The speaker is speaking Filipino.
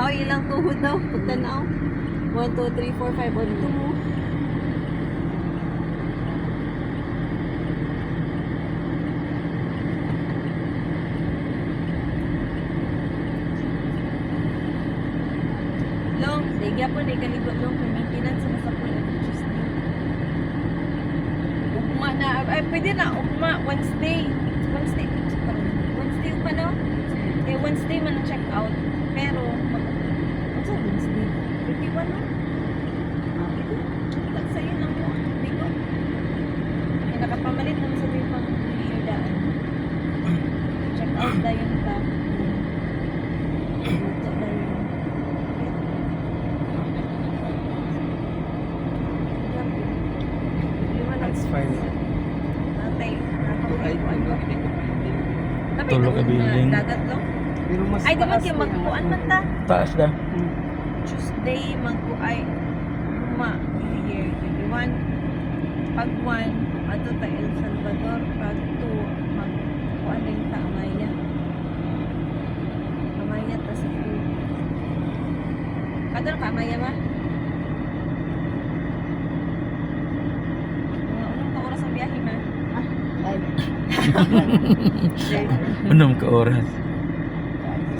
Oh, ilang tuhod daw. Pagtanaw. 1, 2, 3, 4, 5. O, dito mo. Long, sige po, di kalibot long. Kung maintenance na sa po na Tuesday. Ugma na. Ay, pwede na. Ugma. Wednesday. Wednesday. Wednesday pa no? Eh, Wednesday man ang check out. Pero, ano sa Wednesday? 31 no? Ito. Tag sa'yo lang mo. Hindi ko. Eh, nakapamalit naman sa may pang daan. Check out na yun ta. Dito na yun. That's fine. Natay. Ay, Tulog ka building. Dagat lang. pero mas Ay, di man taas kayo na magpuan yan. man ta. Taas na. Tuesday, magpuay. New Year. 21. Pag 1, ato ta El Salvador. Pag 2, magpuan na yung ta Amaya. Amaya ta sa 2. Kadon ka Amaya ba? Unang ka oras ang biyahe ma. Ay. Unong ka oras.